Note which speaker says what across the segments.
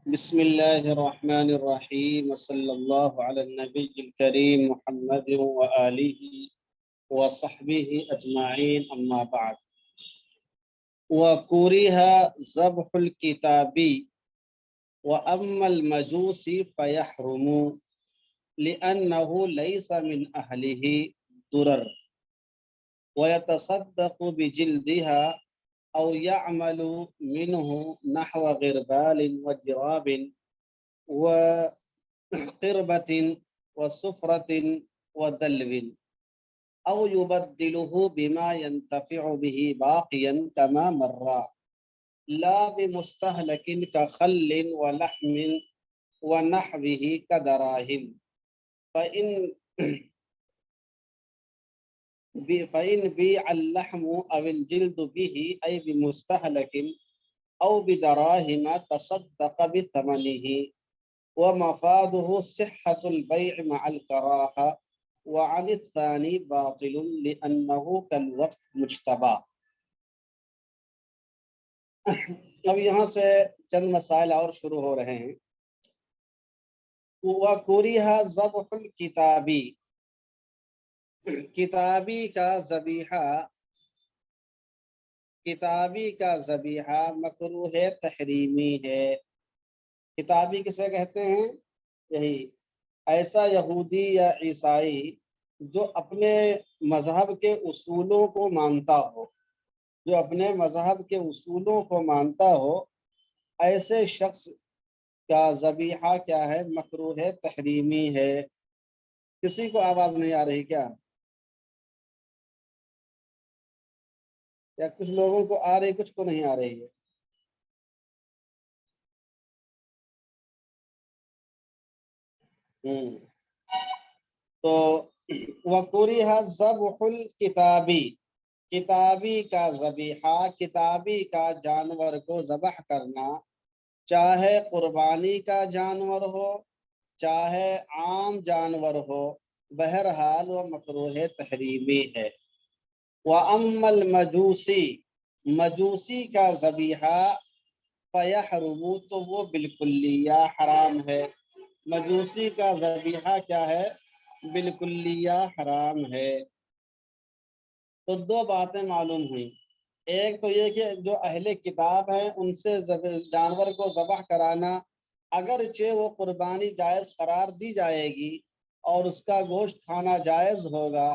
Speaker 1: بسم الله الرحمن الرحيم وصلى الله على النبي الكريم محمد وآله وصحبه أجمعين أما بعد. وكره ذبح الكتاب وأما المجوس فيحرم لأنه ليس من أهله ضرر ويتصدق بجلدها أو يعمل منه نحو غربال وجراب وقربة وسفرة ودلو أو يبدله بما ينتفع به باقيا كما مر لا بمستهلك كخل ولحم ونحوه كدراهم فإن بيع اللحم أو الجلد به أي بمستهلك أو بدراهم تصدق بثمنه ومفاده صحة البيع مع الكراهة وعن الثاني باطل لأنه كالوقت مجتبى. اب یہاں سے چند مسائل اور شروع ہو رہے ہیں. وَكُرِهَ ذَبْحُ الْكِتَابِ، کتابی کا ذبیحہ مکروہ تحریمی ہے. کتابی کسے کہتے ہیں؟ یہی ایسا یہودی یا عیسائی جو اپنے مذہب کے اصولوں کو مانتا ہو، ایسے شخص کا ذبیحہ کیا ہے؟ مکروہ تحریمی ہے. کسی کو آواز نہیں آ رہی کیا؟ یا کچھ لوگوں کو آ رہی، کچھ کو نہیں آ رہی ہے؟ تو وَكُرِهَ ذَبْحُ الْكِتَابِ، کتابی کا ذبیحہ، کتابی کا جانور کو ذبح کرنا، چاہے قربانی کا جانور ہو چاہے عام جانور ہو، بہرحال وہ مکروہ تحریمی ہے. وَأَمَّا الْمَجُوسِ، مجوسی کا ذبیحہ، فَيَحْرُمُ، تو وہ بالکلیہ حرام ہے. مجوسی کا ذبیحہ کیا ہے؟ بالکلیہ حرام ہے. تو دو باتیں معلوم ہوئیں. ایک تو یہ کہ جو اہل کتاب ہیں ان سے جانور کو ذبح کرانا، اگرچہ وہ قربانی جائز قرار دی جائے گی اور اس کا گوشت کھانا جائز ہوگا،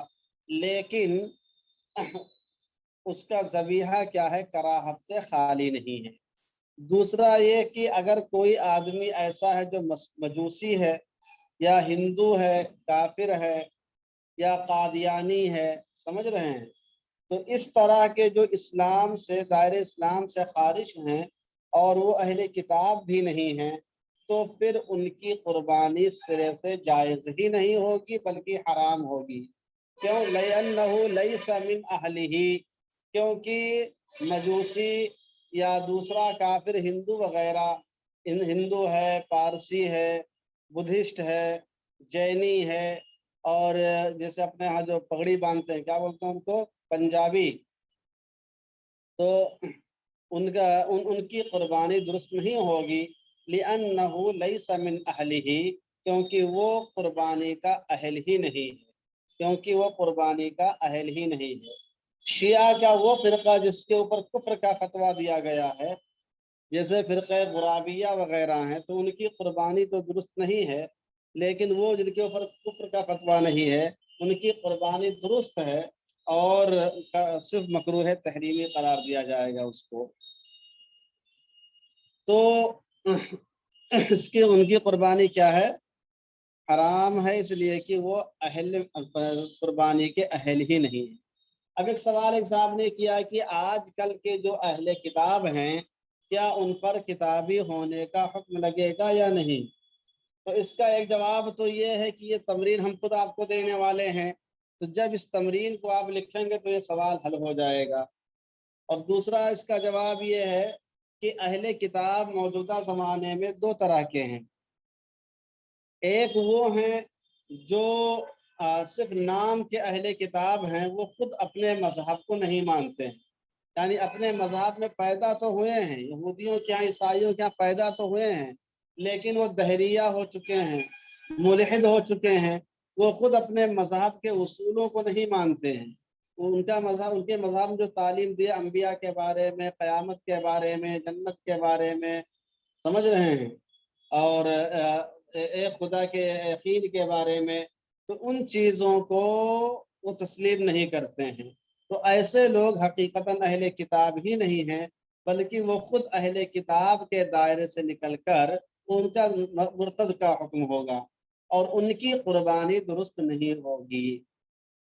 Speaker 1: لیکن اس کا ذبیحہ کیا ہے؟ کراہت سے خالی نہیں ہے. دوسرا یہ کہ اگر کوئی آدمی ایسا ہے جو مجوسی ہے یا ہندو ہے، کافر ہے یا قادیانی ہے، سمجھ رہے ہیں، تو اس طرح کے جو اسلام سے، دائرہ اسلام سے خارج ہیں اور وہ اہل کتاب بھی نہیں ہیں، تو پھر ان کی قربانی سرے سے جائز ہی نہیں ہوگی بلکہ حرام ہوگی. کیوں؟ لِأَنَّهُ لَيْسَ مِنْ أَهْلِهِ، کیونکہ مجوسی یا دوسرا کافر ہندو وغیرہ، ہندو ہے، پارسی ہے، بدھسٹ ہے، جینی ہے، اور جیسے اپنے ہاں جو پگڑی باندھتے ہیں، کیا بولتے ہیں ان کو؟ پنجابی، تو ان کی قربانی درست نہیں ہوگی. لِأَنَّهُ لَيْسَ مِنْ أَهْلِهِ، کیونکہ وہ قربانی کا اہل ہی نہیں ہے، شیعہ کا وہ فرقہ جس کے اوپر کفر کا فتویٰ دیا گیا ہے، جیسے فرقہ غرابیہ وغیرہ ہیں، تو ان کی قربانی تو درست نہیں ہے، لیکن وہ جن کے اوپر کفر کا فتویٰ نہیں ہے ان کی قربانی درست ہے اور صرف مکروہ تحریمی قرار دیا جائے گا اس کو. تو ان کی قربانی کیا ہے؟ حرام ہے، اس لیے کہ وہ قربانی کے اہل ہی نہیں ہیں. اب ایک سوال ایک صاحب نے کیا کہ آج کل کے جو اہل کتاب ہیں، کیا ان پر کتابی ہونے کا حکم لگے گا یا نہیں؟ تو اس کا ایک جواب تو یہ ہے کہ یہ تمرین ہم خود آپ کو دینے والے ہیں، تو جب اس تمرین کو آپ لکھیں گے تو یہ سوال حل ہو جائے گا. اور دوسرا اس کا جواب یہ ہے کہ اہل کتاب موجودہ زمانے میں دو طرح کے ہیں. ایک وہ ہیں جو صرف نام کے اہل کتاب ہیں، وہ خود اپنے مذہب کو نہیں مانتے ہیں، یعنی اپنے مذہب میں پیدا تو ہوئے ہیں، یہودیوں کے یہاں، عیسائیوں کے یہاں پیدا تو ہوئے ہیں، لیکن وہ دہریہ ہو چکے ہیں، ملحد ہو چکے ہیں، وہ خود اپنے مذہب کے اصولوں کو نہیں مانتے ہیں. ان کا مذہب، ان کے مذہب جو تعلیم دیا انبیاء کے بارے میں، قیامت کے بارے میں، جنت کے بارے میں، سمجھ رہے ہیں، اور ایک خدا کے یقین کے بارے میں، تو ان چیزوں کو وہ تسلیم نہیں کرتے ہیں. تو ایسے لوگ حقیقتاً اہل کتاب ہی نہیں ہیں، بلکہ وہ خود اہل کتاب کے دائرے سے نکل کر ان کا مرتد کا حکم ہوگا اور ان کی قربانی درست نہیں ہوگی.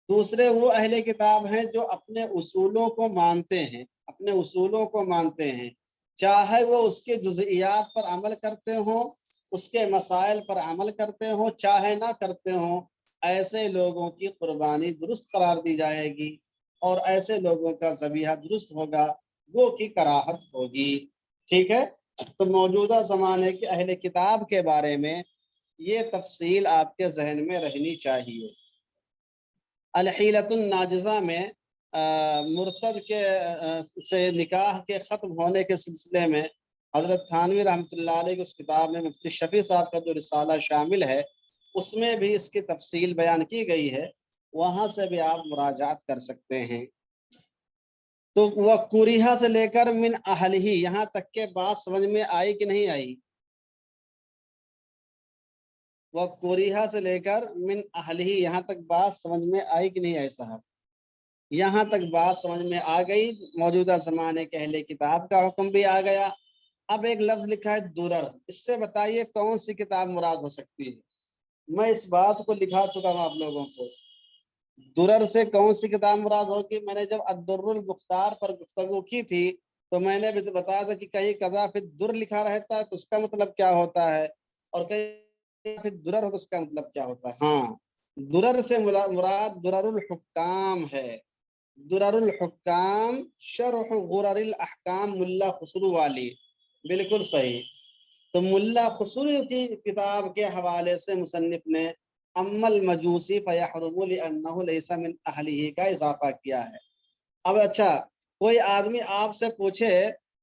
Speaker 1: دوسرے وہ اہل کتاب ہیں جو اپنے اصولوں کو مانتے ہیں، اپنے اصولوں کو مانتے ہیں، چاہے وہ اس کے جزئیات پر عمل کرتے ہوں، اس کے مسائل پر عمل کرتے ہوں، چاہے نہ کرتے ہوں. ایسے لوگوں کی قربانی درست قرار دی جائے گی اور ایسے لوگوں کا ذبیحہ درست ہوگا، وہ کی کراہت ہوگی. ٹھیک ہے. تو موجودہ زمانے کے اہل کتاب کے بارے میں یہ تفصیل آپ کے ذہن میں رہنی چاہیے. الحیلۃ الناجزہ میں مرتد کے سے نکاح کے ختم ہونے کے سلسلے میں حضرت تھانوی رحمۃ اللہ علیہ کی اس کتاب میں مفتی شفیع صاحب کا جو رسالہ شامل ہے، اس میں بھی اس کی تفصیل بیان کی گئی ہے، وہاں سے بھی آپ مراجعات کر سکتے ہیں. تو وہ کوریہا سے لے کر من اہلہ یہاں تک کے بات سمجھ میں آئی کہ نہیں آئی؟ وہ کوریہا سے لے کر من اہلہ یہاں تک بات سمجھ میں آئی کہ نہیں آئی صاحب؟ یہاں تک بات سمجھ میں آ گئی. موجودہ زمانے کے اہل کتاب کا حکم بھی آ گیا. اب ایک لفظ لکھا ہے درر، اس سے بتائیے کون سی کتاب مراد ہو سکتی ہے؟ میں اس بات کو لکھا چکا ہوں آپ لوگوں کو. درر سے کون سی کتاب مراد ہوگی؟ میں نے جب الدر المختار پر گفتگو کی تھی تو میں نے بھی بتایا تھا کہ کہیں قضا فی الدر لکھا رہتا ہے تو اس کا مطلب کیا ہوتا ہے، اور کہیں فی الدرر ہو تو اس کا مطلب کیا ہوتا ہے. ہاں، درر سے مراد درر الحکام ہے. درر الحکام شرح غرر الاحکام ملا خسرو والی، بالکل صحیح. تو ملا خسرو کی کتاب کے حوالے سے مصنف نے اما المجوسی فیحرم لانہ لیس من اہلہ کا اضافہ کیا ہے. اب اچھا، کوئی آدمی آپ سے پوچھے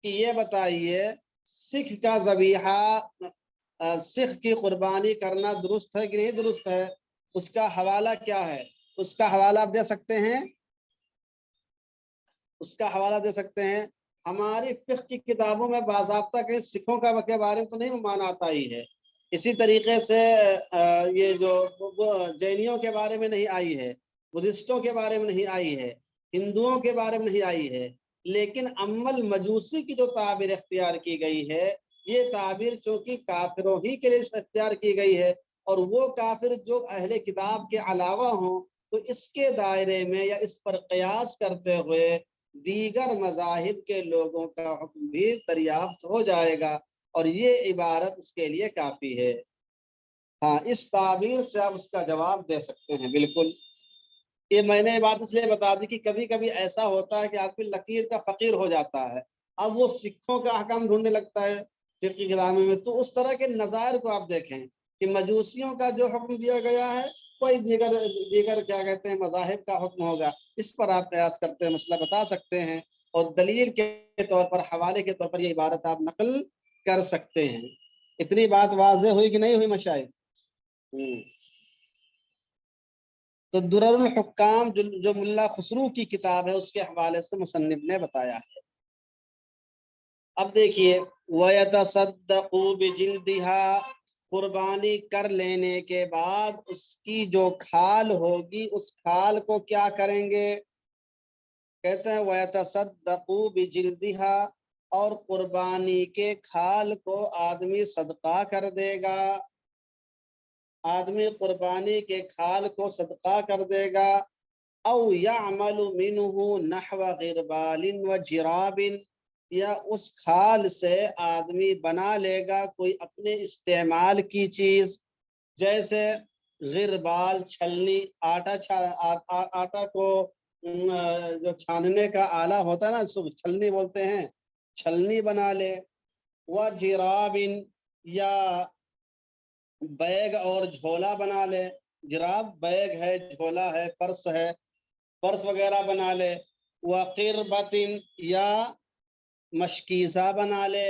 Speaker 1: کہ یہ بتائیے سکھ کا ذبیحہ، سکھ کی قربانی کرنا درست ہے کہ نہیں درست ہے، اس کا حوالہ کیا ہے؟ اس کا حوالہ آپ دے سکتے ہیں؟ اس کا حوالہ دے سکتے ہیں. ہماری فقہ کی کتابوں میں باضابطہ کہ سکھوں کے بارے میں تو نہیں مانا آتا ہی ہے. اسی طریقے سے یہ جو جینیوں کے بارے میں نہیں آئی ہے، بدھسٹوں کے بارے میں نہیں آئی ہے، ہندوؤں کے بارے میں نہیں آئی ہے. لیکن امل مجوسی کی جو تعبیر اختیار کی گئی ہے، یہ تعبیر چونکہ کافروں ہی کے لیے اختیار کی گئی ہے، اور وہ کافر جو اہل کتاب کے علاوہ ہوں تو اس کے دائرے میں یا اس پر قیاس کرتے ہوئے دیگر مذاہب کے لوگوں کا حکم بھی دریافت ہو جائے گا، اور یہ عبارت اس کے لیے کافی ہے. ہاں، اس تعبیر سے آپ اس کا جواب دے سکتے ہیں. بالکل. یہ میں نے بات اس لیے بتا دی کہ کبھی کبھی ایسا ہوتا ہے کہ آدمی لکیر کا فقیر ہو جاتا ہے، اب وہ سکھوں کا احکام ڈھونڈنے لگتا ہے فقہ کتابوں میں. تو اس طرح کے نظائر کو آپ دیکھیں کہ مجوسیوں کا جو حکم دیا گیا ہے کوئی دیگر کیا کہتے ہیں مذاہب کا حکم ہوگا، اس پر آپ قیاس کرتے ہیں مسئلہ بتا سکتے ہیں، اور دلیل کے طور پر، حوالے کے طور پر یہ عبارت آپ نقل کر سکتے ہیں. اتنی بات واضح ہوئی کہ نہیں ہوئی مشائخ؟ تو درر الحکام جو ملا خسرو کی کتاب ہے اس کے حوالے سے مصنف نے بتایا ہے. اب دیکھیے وَيَتَصَدَّقُوا بِجِلْدِهَا، قربانی کر لینے کے بعد اس کی جو کھال ہوگی اس کھال کو کیا کریں گے؟ کہتے ہیں وَيَتَصَدَّقُوا بِجِلْدِهَا، اور قربانی کے کھال کو آدمی صدقہ کر دے گا. آدمی قربانی کے کھال کو صدقہ کر دے گا. او یعمل منہ نحو غربال وجراب، یا اس کھال سے آدمی بنا لے گا کوئی اپنے استعمال کی چیز، جیسے غربال چھلنی، آٹا کو جو چھاننے کا آلہ ہوتا ہے نا، اس کو چھلنی بولتے ہیں، چھلنی بنا لے. وجراب، یا بیگ اور جھولا بنا لے. جراب بیگ ہے، جھولا ہے، پرس ہے، پرس وغیرہ بنا لے. وقربت، یا مشکیزہ بنا لے.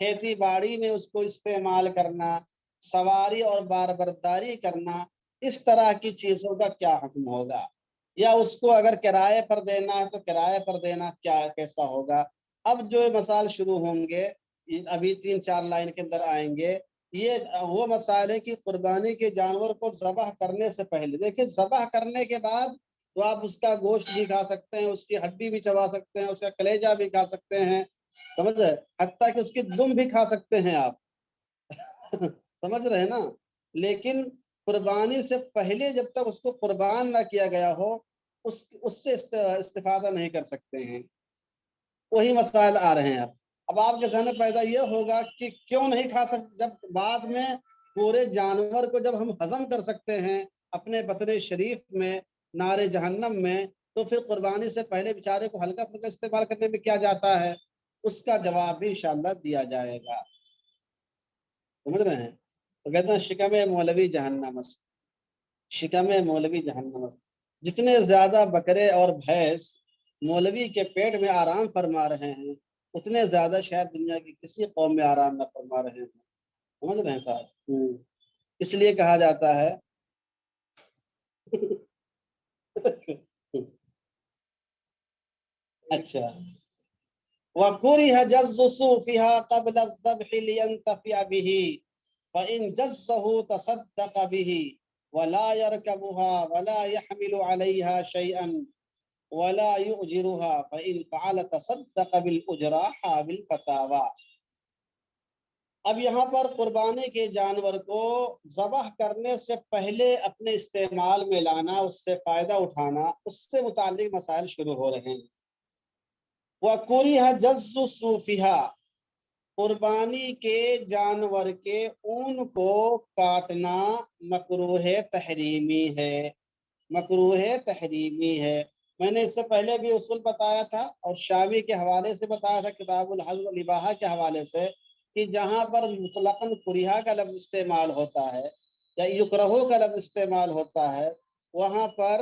Speaker 1: کھیتی باڑی میں اس کو استعمال کرنا، سواری اور باربرداری کرنا، اس طرح کی چیزوں کا کیا حکم ہوگا؟ یا اس کو اگر کرائے پر دینا ہے تو کرائے پر دینا کیا کیسا ہوگا؟ اب جو مسائل شروع ہوں گے، ابھی 3-4 لائن کے اندر آئیں گے، یہ وہ مسائل ہے کہ قربانی کے جانور کو ذبح کرنے سے پہلے، دیکھیں ذبح کرنے کے بعد تو آپ اس کا گوشت بھی کھا سکتے ہیں، اس کی ہڈی بھی چبا سکتے ہیں، اس کا کلیجہ بھی کھا سکتے ہیں، سمجھ رہے، حتیٰ کہ اس کی دم بھی کھا سکتے ہیں آپ سمجھ رہے ہیں نا؟ لیکن قربانی سے پہلے جب تک اس کو قربان نہ کیا گیا ہو، اس سے استفادہ نہیں کر سکتے ہیں۔ وہی مسائل آ رہے ہیں اب آپ کے ذہن میں پیدا یہ ہوگا کہ کیوں نہیں کھا سکتے؟ جب بعد میں پورے جانور کو جب ہم ہضم کر سکتے ہیں اپنے بطن شریف میں، نار جہنم میں، تو پھر قربانی سے پہلے بیچارے کو ہلکا پھلکا استعمال کرنے میں کیا جاتا ہے؟ اس کا جواب بھی انشاءاللہ دیا جائے گا، سمجھ رہے ہیں؟ تو کہتے ہیں شکم مولوی جہنم است، شکم مولوی جہنم است، جتنے زیادہ بکرے اور بھینس مولوی کے پیٹ میں آرام فرما رہے ہیں، اتنے زیادہ شاید دنیا کی کسی قوم میں آرام نہ فرما رہے ہیں، سمجھ رہے ہیں صاحب؟ اس لیے کہا جاتا ہے اچھا، وَكُرِهَ جَزُّ صُوفِهَا قَبْلَ الذَّبْحِ لِيَنْتَفِعَ بِهِ فَإِنْ جَزَّهُ تَصَدَّقَ بِهِ وَلَا يَرْكَبُهَا وَلَا يَحْمِلُ عَلَيْهَا شَيْئًا وَلَا يُؤْجِرُهَا فَإِنْ فَعَلَ تَصَدَّقَ بِالْأُجْرَةِ بِالْفَتَاوَى۔ اب یہاں پر قربانی کے جانور کو ذبح کرنے سے پہلے اپنے استعمال میں لانا، اس سے فائدہ اٹھانا، اس سے متعلق مسائل شروع ہو رہے ہیں۔ وَكُرِهَ جَزُّ صُوفِهَا، قربانی کے جانور کے اون کو کاٹنا مکروہ تحریمی ہے، مکروہ تحریمی ہے۔ میں نے اس سے پہلے بھی اصول بتایا تھا اور شامی کے حوالے سے بتایا تھا، کتاب الحج والاباحہ کے حوالے سے، کہ جہاں پر مطلقاً کریہا کا لفظ استعمال ہوتا ہے یا یکرہو کا لفظ استعمال ہوتا ہے، وہاں پر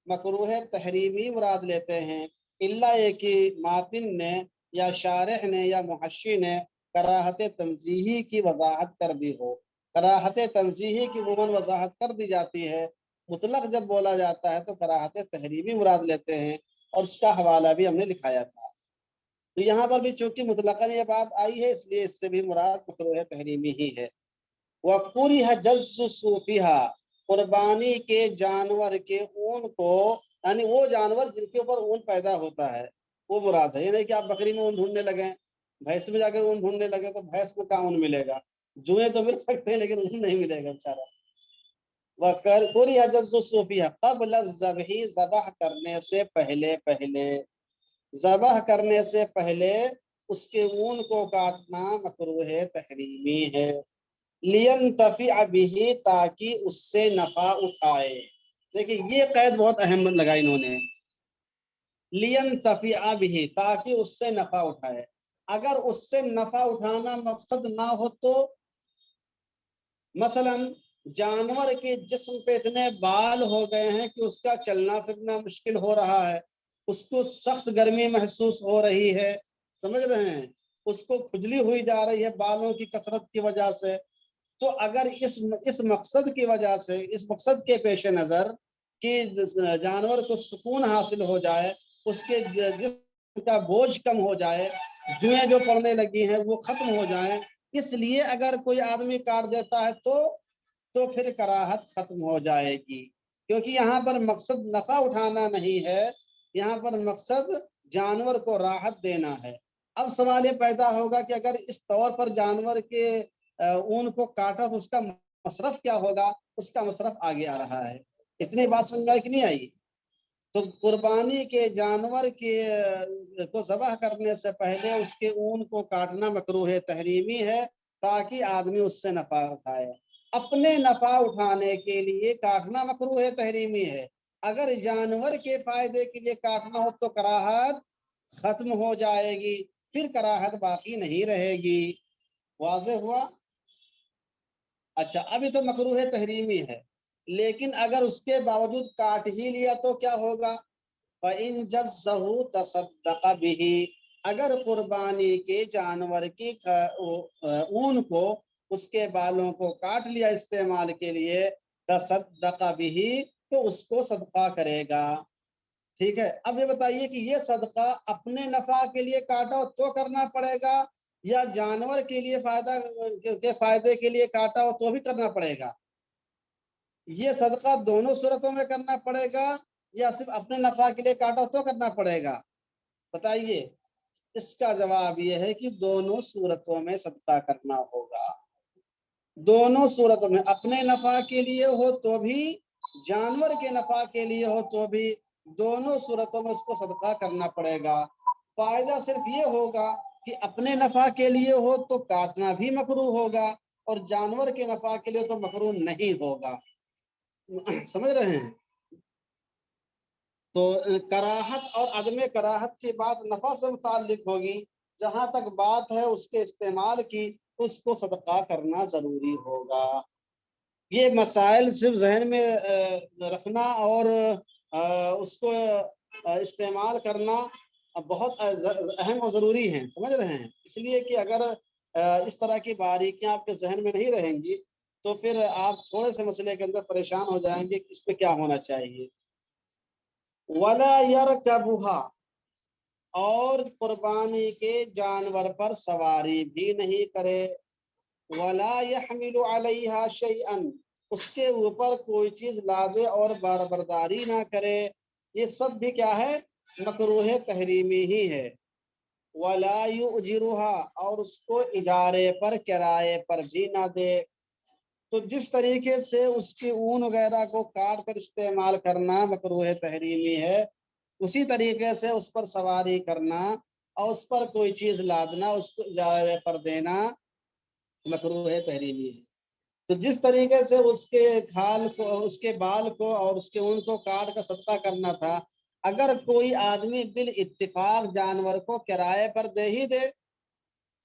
Speaker 1: مکروہ تحریمی مراد لیتے ہیں، الا یہ کہ ماتن نے یا شارح نے یا محشی نے کراہت تنزیہی کی وضاحت کر دی ہو۔ کراہت تنزیہی کی عموماً وضاحت کر دی جاتی ہے، مطلق جب بولا جاتا ہے تو کراہت تحریمی مراد لیتے ہیں، اور اس کا حوالہ بھی ہم نے لکھایا تھا۔ تو یہاں پر بھی چونکہ مطلقاً یہ بات آئی ہے، اس لیے اس سے بھی مراد مکروہ تحریمی ہی ہے۔ وَكُرِهَ جَزُّ صُوفِهَا، قربانی کے جانور کے اون کو، یعنی وہ جانور جن کے اوپر اون پیدا ہوتا ہے وہ مراد ہے، یہ نہیں کہ آپ بکری میں اون ڈھونڈنے لگیں، بھینس میں جا کے اون ڈھونڈنے لگے تو بھینس میں کہاں اون ملے گا؟ جوئیں تو مل سکتے ہیں لیکن اون نہیں ملے گا بیچارہ۔ وَكُرِهَ جَزُّ صُوفِهَا قَبْلَ الذَّبْحِ، ذبح کرنے سے پہلے ذبح کرنے سے پہلے اس کے اون کو کاٹنا مکروہ تحریمی ہے، لِيَنْتَفِعَ بِهِ، تاکہ اس سے نفع اٹھائے۔ دیکھیں یہ قید بہت اہم لگا انہوں نے، لِيَنْتَفِعَ بِهِ، تاکہ اس سے نفع اٹھائے۔ اگر اس سے نفع اٹھانا مقصد نہ ہو تو، مثلا جانور کے جسم پہ اتنے بال ہو گئے ہیں کہ اس کا چلنا پھرنا مشکل ہو رہا ہے، اس کو سخت گرمی محسوس ہو رہی ہے، سمجھ رہے ہیں، اس کو کھجلی ہوئی جا رہی ہے بالوں کی کثرت کی وجہ سے، تو اگر اس مقصد کی وجہ سے، اس مقصد کے پیش نظر کہ جانور کو سکون حاصل ہو جائے، اس کے جسم کا بوجھ کم ہو جائے، جوئیں جو پڑنے لگی ہیں وہ ختم ہو جائیں، اس لیے اگر کوئی آدمی کاٹ دیتا ہے تو پھر کراہت ختم ہو جائے گی، کیونکہ یہاں پر مقصد نفع اٹھانا نہیں ہے، یہاں پر مقصد جانور کو راحت دینا ہے۔ اب سوال یہ پیدا ہوگا کہ اگر اس طور پر جانور کے اون کو کاٹا تو اس کا مصرف کیا ہوگا؟ اس کا مصرف آگے آ رہا ہے۔ اتنی بات سمجھ میں کہ نہیں آئی؟ تو قربانی کے جانور کو ذبح کرنے سے پہلے اس کے اون کو کاٹنا مکروہ تحریمی ہے، تاکہ آدمی اس سے نفع اٹھائے۔ اپنے نفع اٹھانے کے لیے کاٹنا مکروہ تحریمی ہے، اگر جانور کے فائدے کے لیے کاٹنا ہو تو کراہت ختم ہو جائے گی، پھر کراہت باقی نہیں رہے گی۔ واضح ہوا؟ اچھا، ابھی تو مکروہ تحریمی ہے، لیکن اگر اس کے باوجود کاٹ ہی لیا تو کیا ہوگا؟ فَإِن جَزَّهُ تَصَدَّقَ بِهِ، اگر قربانی کے جانور کی اون کو، اس کے بالوں کو کاٹ لیا استعمال کے لیے، تصدق بھی، تو اس کو صدقہ کرے گا۔ ٹھیک ہے، اب یہ بتائیے کہ یہ صدقہ اپنے نفع کے لیے کاٹا ہو تو کرنا پڑے گا، یا جانور کے لیے فائدے کے لیے کاٹا ہو تو بھی کرنا پڑے گا؟ یہ صدقہ دونوں صورتوں میں کرنا پڑے گا، یا صرف اپنے نفع کے لیے کاٹا ہو تو کرنا پڑے گا؟ بتائیے۔ اس کا جواب یہ ہے کہ دونوں صورتوں میں صدقہ کرنا ہوگا۔ دونوں صورتوں میں، اپنے نفع کے لیے ہو تو بھی، جانور کے نفع کے لیے ہو تو بھی، دونوں صورتوں میں اس کو صدقہ کرنا پڑے گا۔ فائدہ صرف یہ ہوگا کہ اپنے نفع کے لیے ہو تو کاٹنا بھی مکروہ ہوگا، اور جانور کے نفع کے لیے تو مکروہ نہیں ہوگا۔ سمجھ رہے ہیں؟ تو کراہت اور عدم کراہت کی بات نفع سے متعلق ہوگی، جہاں تک بات ہے اس کے استعمال کی، اس کو صدقہ کرنا ضروری ہوگا۔ یہ مسائل صرف ذہن میں رکھنا اور اس کو استعمال کرنا بہت اہم اور ضروری ہیں، سمجھ رہے ہیں؟ اس لیے کہ اگر اس طرح کی باریکیاں آپ کے ذہن میں نہیں رہیں گی تو پھر آپ تھوڑے سے مسئلے کے اندر پریشان ہو جائیں گے کہ اس میں کیا ہونا چاہیے۔ وَلَا يَرْكَبُهَا، اور قربانی کے جانور پر سواری بھی نہیں کرے۔ وَلَا يَحْمِلُ عَلَيْهَا شَيْئًا، اس کے اوپر کوئی چیز لادے اور برداری نہ کرے، یہ سب بھی کیا ہے؟ مکروہ تحریمی ہی ہے۔ وَلَا يُؤْجِرُهَا، اور اس کو اجارے پر، کرائے پر بھی نہ دے۔ تو جس طریقے سے اس کی اون وغیرہ کو کاٹ کر استعمال کرنا مکروہ تحریمی ہے، اسی طریقے سے اس پر سواری کرنا اور اس پر کوئی چیز لادنا، اس کو اجارے پر دینا مکروہ تحریمی ہے۔ تو جس طریقے سے اس کے کھال کو، اس کے بال کو اور اس کے اون کو کاٹ کر صدقہ کرنا تھا، اگر کوئی آدمی بالاتفاق جانور کو کرائے پر دے ہی دے،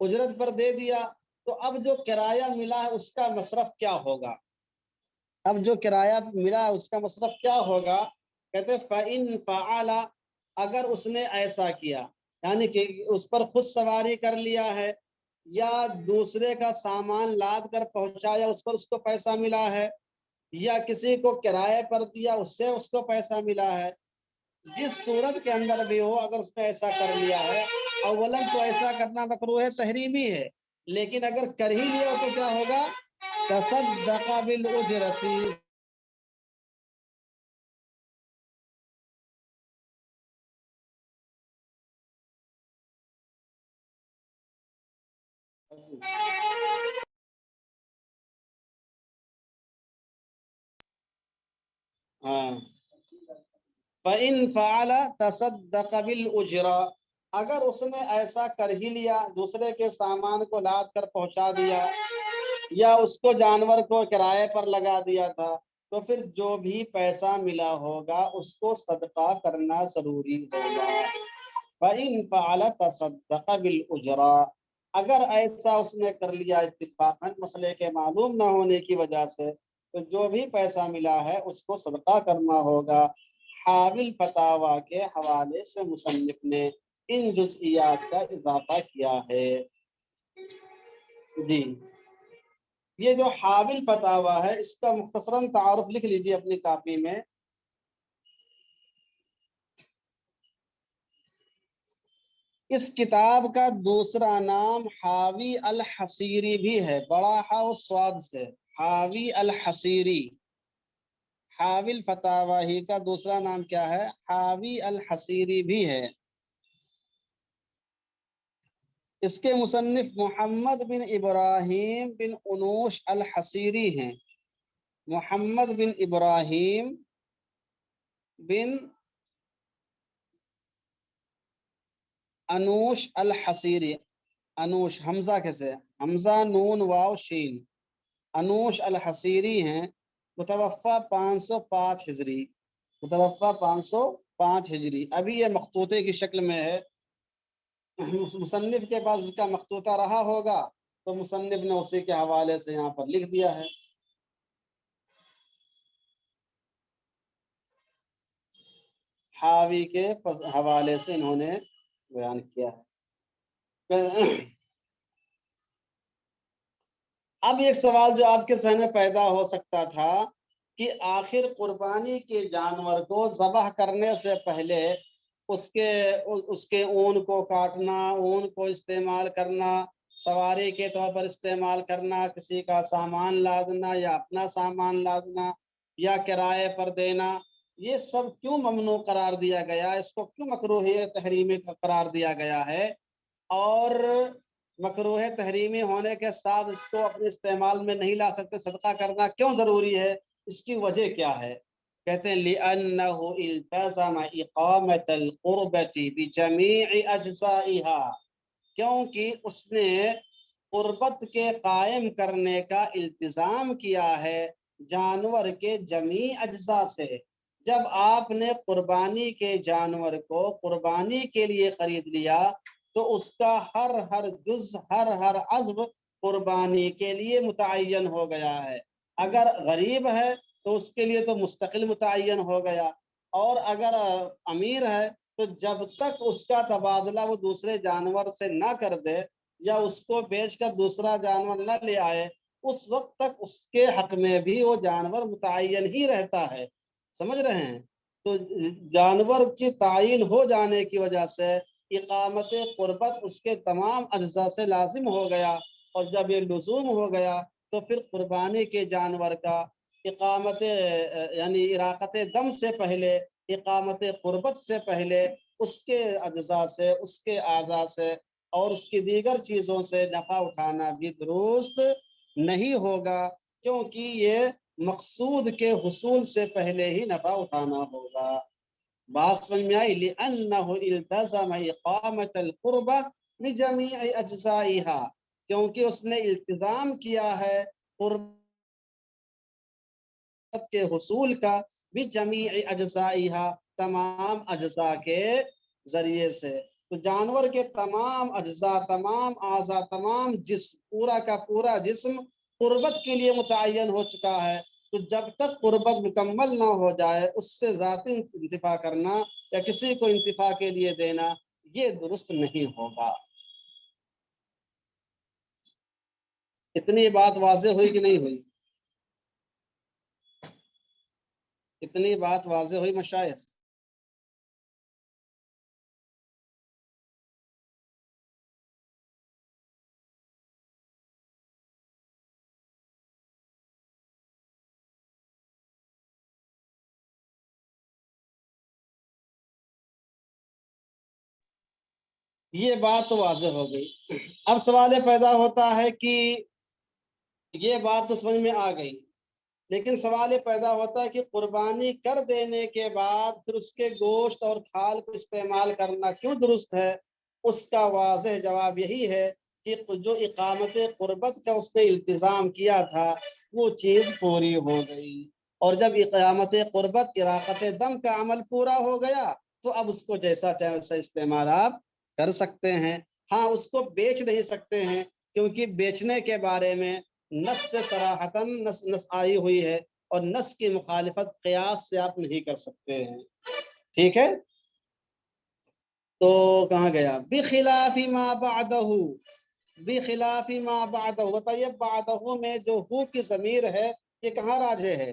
Speaker 1: اجرت پر دے دیا، تو اب جو کرایہ ملا ہے اس کا مصرف کیا ہوگا؟ اب جو کرایہ ملا ہے اس کا مصرف کیا ہوگا؟ کہتے فَإِن فَعَلَ، اگر اس نے ایسا کیا، یعنی کہ اس پر خود سواری کر لیا ہے، یا دوسرے کا سامان لاد کر پہنچایا، اس پر اس کو پیسہ ملا ہے، یا کسی کو کرائے پر دیا، اس سے اس کو پیسہ ملا ہے، جس صورت کے اندر بھی ہو، اگر اس نے ایسا کر لیا ہے، اولاً تو ایسا کرنا مکروہ تحریمی ہے، لیکن اگر کر ہی لیا تو کیا ہوگا؟ تصدق بالأجرۃ، ہاں، فَإِن فَعَلَ تَصَدَّقَ بِالْأُجْرَةِ، اگر اس نے ایسا کر ہی لیا، دوسرے کے سامان کو لاد کر پہنچا دیا، یا اس کو جانور کو کرائے پر لگا دیا تھا، تو پھر جو بھی پیسہ ملا ہوگا اس کو صدقہ کرنا ضروری ہوگا۔ فَإِن فَعَلَ تَصَدَّقَ بِالْأُجْرَةِ، اگر ایسا اس نے کر لیا اتفاقاً مسئلے کے معلوم نہ ہونے کی وجہ سے، تو جو بھی پیسہ ملا ہے اس کو صدقہ کرنا ہوگا۔ حاوی فتاوی کے حوالے سے مصنف نے ان جزئیات کا اضافہ کیا ہے۔ جی، یہ جو حاوی فتاوی ہے اس کا مختصراً تعارف لکھ لیجیے اپنی کاپی میں۔ اس کتاب کا دوسرا نام حاوی الحصیری بھی ہے، بڑا ہا سواد سے، حاوی الحصیری۔ حاوی الفتاوی ہی کا دوسرا نام کیا ہے؟ حاوی الحصیری بھی ہے۔ اس کے مصنف محمد بن ابراہیم بن انوش الحصیری ہیں، محمد بن ابراہیم بن انوش الحصیری، انوش حمزہ کیسے؟ حمزہ نون واو شین، انوش الحصیری ہیں، متوفہ 505 ہجری، متوفہ 505 ہجری۔ ابھی یہ مخطوطے کی شکل میں ہے، مصنف کے پاس اس کا مخطوطہ رہا ہوگا تو مصنف نے اسی کے حوالے سے یہاں پر لکھ دیا ہے۔ حاوی کے حوالے سے انہوں نے بیان کیا ہے۔ اب ایک سوال جو آپ کے ذہن میں پیدا ہو سکتا تھا کہ آخر قربانی کے جانور کو ذبح کرنے سے پہلے اس کے اون کو کاٹنا، اون کو استعمال کرنا، سواری کے طور پر استعمال کرنا، کسی کا سامان لادنا یا اپنا سامان لادنا یا کرائے پر دینا، یہ سب کیوں ممنوع قرار دیا گیا؟ اس کو کیوں مکروہ تحریمی قرار دیا گیا ہے؟ اور مکروہ تحریمی ہونے کے ساتھ اس کو اپنے استعمال میں نہیں لا سکتے، صدقہ کرنا کیوں ضروری ہے؟ اس کی وجہ کیا ہے؟ کہتے ہیں لِأَنَّهُ الْتَزَمَ إِقَامَةَ الْقُرْبَةِ بِجَمِيعِ أَجْزَائِهَا، کیونکہ اس نے قربت کے قائم کرنے کا التزام کیا ہے جانور کے جمیع اجزاء سے۔ جب آپ نے قربانی کے جانور کو قربانی کے لیے خرید لیا تو اس کا ہر جز، ہر عضو قربانی کے لیے متعین ہو گیا ہے۔ اگر غریب ہے تو اس کے لیے تو مستقل متعین ہو گیا، اور اگر امیر ہے تو جب تک اس کا تبادلہ وہ دوسرے جانور سے نہ کر دے یا اس کو بیچ کر دوسرا جانور نہ لے آئے، اس وقت تک اس کے حق میں بھی وہ جانور متعین ہی رہتا ہے۔ سمجھ رہے ہیں؟ تو جانور کی تعین ہو جانے کی وجہ سے اقامت قربت اس کے تمام اجزاء سے لازم ہو گیا، اور جب یہ لزوم ہو گیا تو پھر قربانی کے جانور کا اقامت یعنی اراقت دم سے پہلے، اقامت قربت سے پہلے اس کے اجزاء سے، اس کے اعضاء سے اور اس کی دیگر چیزوں سے نفع اٹھانا بھی درست نہیں ہوگا، کیونکہ یہ مقصود کے حصول سے پہلے ہی نفع اٹھانا ہوگا۔ بات سمجھ میں آئی؟ لِأَنَّهُ الْتَزَمَ إِقَامَةَ الْقُرْبَةِ بِجَمِيعِ أَجْزَائِهَا، کیونکہ اس نے التزام کیا ہے قربت کے حصول کا بِجَمِيعِ أَجْزَائِهَا، تمام اجزاء کے ذریعے سے۔ تو جانور کے تمام اجزاء، تمام اعضاء، تمام جسم، پورا کا پورا جسم قربت کے لیے متعین ہو چکا ہے، تو جب تک قربت مکمل نہ ہو جائے اس سے ذاتی انتفاع کرنا یا کسی کو انتفاع کے لیے دینا یہ درست نہیں ہوگا۔ اتنی بات واضح ہوئی کہ نہیں ہوئی؟ اتنی بات واضح ہوئی مشائخ؟ یہ بات تو واضح ہو گئی۔ اب سوال پیدا ہوتا ہے کہ یہ بات تو سمجھ میں آ گئی، لیکن سوال پیدا ہوتا ہے کہ قربانی کر دینے کے بعد پھر اس کے گوشت اور کھال کو استعمال کرنا کیوں درست ہے؟ اس کا واضح جواب یہی ہے کہ جو اقامت قربت کا اس نے التزام کیا تھا وہ چیز پوری ہو گئی، اور جب اقامت قربت، اراقت دم کا عمل پورا ہو گیا تو اب اس کو جیسا چاہے ویسا استعمال آپ کر سکتے ہیں۔ ہاں، اس کو بیچ نہیں سکتے ہیں، کیونکہ بیچنے کے بارے میں نص سے صراحتاً نص آئی ہوئی ہے، اور نص کی مخالفت قیاس سے آپ نہیں کر سکتے ہیں۔ ٹھیک ہے؟ تو کہاں گیا؟ بخلاف ما بعدہ، بخلاف ما بعدہ، بتائیے بعدہ میں جو ہو کی ضمیر ہے یہ کہاں راجع ہے؟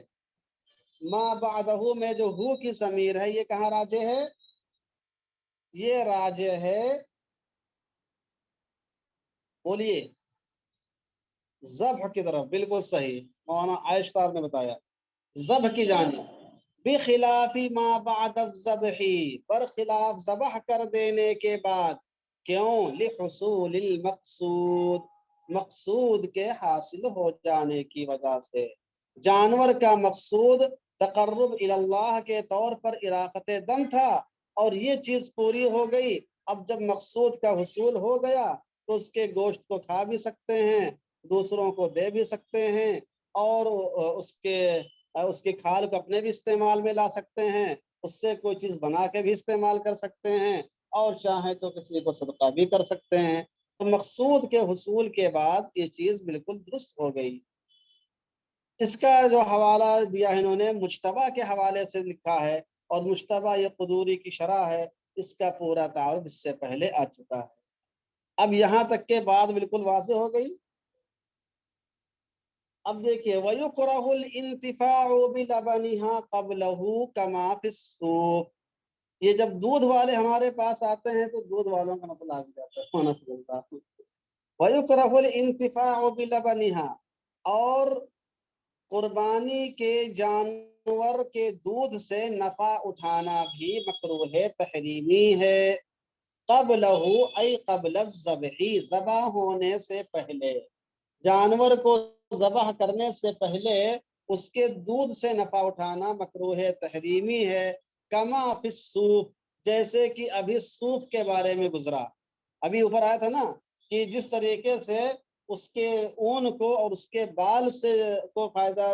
Speaker 1: ما بعدہ میں جو ہو کی ضمیر ہے یہ کہاں راجع ہے؟ یہ راجع ہے، بولیے، ذبح کی طرف۔ بالکل صحیح، مولانا عائش صاحب نے بتایا، ذبح کی جانب۔ بخلاف ما بعد الذبح، برخلاف ذبح کر دینے کے بعد، کیوں؟ لحصول المقصود، مقصود کے حاصل ہو جانے کی وجہ سے۔ جانور کا مقصود تقرب الی اللہ کے طور پر اراقت دم تھا، اور یہ چیز پوری ہو گئی۔ اب جب مقصود کا حصول ہو گیا تو اس کے گوشت کو کھا بھی سکتے ہیں، دوسروں کو دے بھی سکتے ہیں، اور اس کے کھال کو اپنے بھی استعمال میں لا سکتے ہیں، اس سے کوئی چیز بنا کے بھی استعمال کر سکتے ہیں، اور چاہیں تو کسی کو صدقہ بھی کر سکتے ہیں۔ تو مقصود کے حصول کے بعد یہ چیز بالکل درست ہو گئی۔ اس کا جو حوالہ دیا ہے انہوں نے مجتبیٰ کے حوالے سے لکھا ہے، اور مجتبیٰ یہ قدوری کی شرح ہے، اس کا پورا تعارف اس سے پہلے آ چکا ہے۔ اب یہاں تک کے بعد بالکل واضح ہو گئی. اب دیکھیے وَيُكْرَهُ الْإِنْتِفَاعُ بِلَبَنِهَا قَبْلَهُ كَمَا فِي السُّوقِ. یہ جب دودھ والے ہمارے پاس آتے ہیں تو دودھ والوں کا مسئلہ آ جاتا ہے. وَيُكْرَهُ الْإِنْتِفَاعُ بِلَبَنِهَا، اور قربانی کے جانور کے دودھ سے نفع اٹھانا بھی مکروہ ہے، تحریمی ہے. قبلہ ای قبل الذبح، ذبح ہونے سے پہلے، جانور کو ذبح کرنے سے پہلے اس کے دودھ سے نفع اٹھانا مکروہ ہے، تحریمی ہے. کما فی الصوف، جیسے کہ ابھی صوف کے بارے میں گزرا، ابھی اوپر آیا تھا نا کہ جس طریقے سے اس کے اون کو اور اس کے بال سے کو فائدہ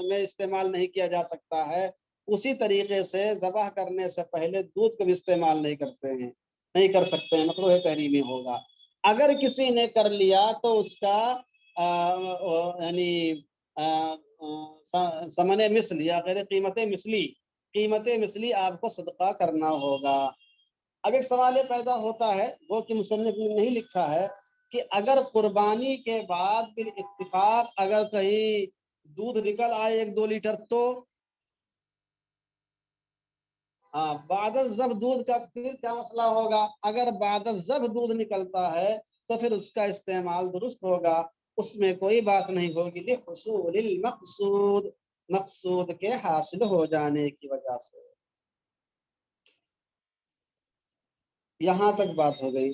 Speaker 1: میں استعمال نہیں کیا جا سکتا ہے، اسی طریقے سے ذبح کرنے سے پہلے دودھ کو بھی استعمال نہیں کرتے ہیں، نہیں کر سکتے ہیں، مکروہ تحریمی ہوگا. اگر کسی نے کر لیا تو اس کا یعنی ثمن مثل یا غیر قیمت مثلی آپ کو صدقہ کرنا ہوگا. اب ایک سوال یہ پیدا ہوتا ہے، وہ کہ مصنف نے نہیں لکھا ہے، کہ اگر قربانی کے بعد پھر اتفاق اگر کہیں دودھ نکل آئے 1-2 لیٹر تو بعد الذبح دودھ کا پھر کیا مسئلہ ہوگا؟ اگر بعد الذبح دودھ نکلتا ہے تو پھر اس کا استعمال درست ہوگا، اس میں کوئی بات نہیں ہوگی، لحصول المقصود، مقصود کے حاصل ہو جانے کی وجہ سے. یہاں تک بات ہو گئی.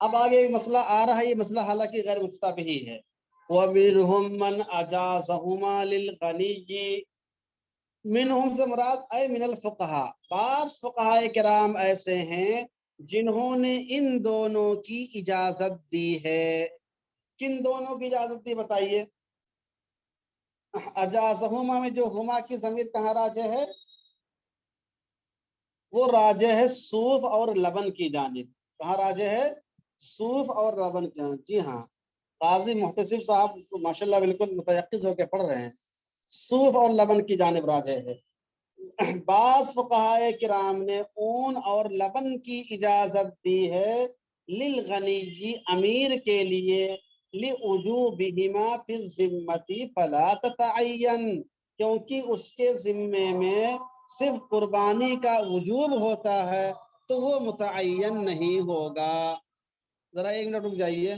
Speaker 1: اب آگے ایک مسئلہ آ رہا ہے، یہ مسئلہ حالانکہ غیر مفتبہ ہے. وَمِنْهُمْ مَنْ أَجَازَهُمَا لِلْغَنِيِّ، منہم سے مراد اے من الفقہاء، بعض فقہاء کرام ایسے ہیں جنہوں نے ان دونوں کی اجازت دی ہے. کن دونوں کی اجازت دی بتائیے؟ اجازہما میں جو ہما کی ضمیر کہاں راجع ہے؟ وہ راجع ہے صوف اور لبن کی جانب. کہاں راجع ہے؟ صوف اور لبن کی جانب. جی ہاں، قاضی محتسب صاحب ماشاءاللہ بالکل متیقظ ہو کے پڑھ رہے ہیں. صوف اور لبن کی جانب راجع ہے. بعض فقہائے کرام نے اون اور لبن کی اجازت دی ہے للغنی، امیر کے لیے، لوجوبہما فی الذمۃ فلا تتعین، کیونکہ اس کے ذمے میں صرف قربانی کا وجوب ہوتا ہے تو وہ متعین نہیں ہوگا. ذرا 1 منٹ رک جائیے.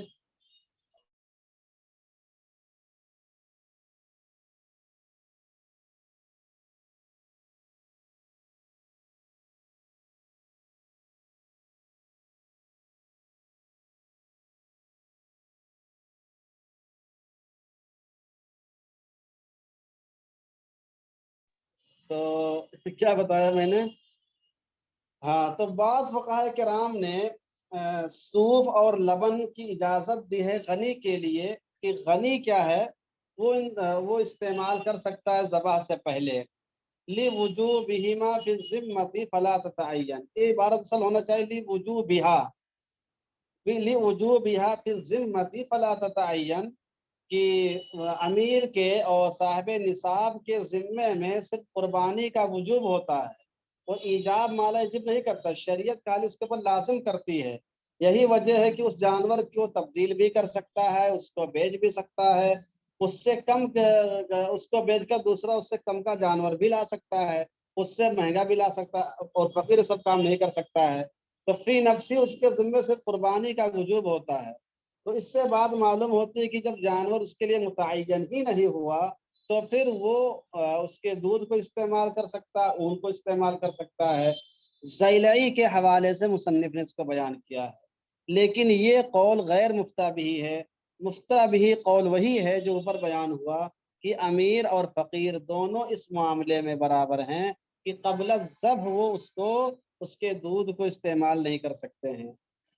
Speaker 1: تو کیا بتایا میں نے؟ ہاں، تو بعض فقہائے کرام نے صوف اور لبن کی اجازت دی ہے غنی کے لیے، کہ غنی کیا ہے، وہ استعمال کر سکتا ہے ذبح سے پہلے. لِوُجُوبِهِمَا فِي الذِّمَّةِ فَلَا تَتَعَيَّنْ، یہ عبارت اصل ہونا چاہیے لِوُجُوبِهَا، لِوُجُوبِهَا فِي الذِّمَّةِ فَلَا تَتَعَيَّنْ، کہ امیر کے اور صاحب نصاب کے ذمے میں صرف قربانی کا وجوب ہوتا ہے، وہ ایجاب مالا ایجب نہیں کرتا، شریعت خالی اس کے اوپر لازم کرتی ہے. یہی وجہ ہے کہ اس جانور کو تبدیل بھی کر سکتا ہے، اس کو بیچ بھی سکتا ہے، اس سے کم اس کو بیچ کر دوسرا اس سے کم کا جانور بھی لا سکتا ہے، اس سے مہنگا بھی لا سکتا ہے، اور فقیر سب کام نہیں کر سکتا ہے. تو فی نفسی اس کے ذمے سے قربانی کا وجوب ہوتا ہے. تو اس سے بات معلوم ہوتی ہے کہ جب جانور اس کے لیے متعین ہی نہیں ہوا تو پھر وہ اس کے دودھ کو استعمال کر سکتا ہے، اون کو استعمال کر سکتا ہے. زیلعی کے حوالے سے مصنف نے اس کو بیان کیا ہے، لیکن یہ قول غیر مفتبہ ہے. مفتبہ قول وہی ہے جو اوپر بیان ہوا کہ امیر اور فقیر دونوں اس معاملے میں برابر ہیں کہ قبل الذبح وہ اس کے دودھ کو استعمال نہیں کر سکتے ہیں.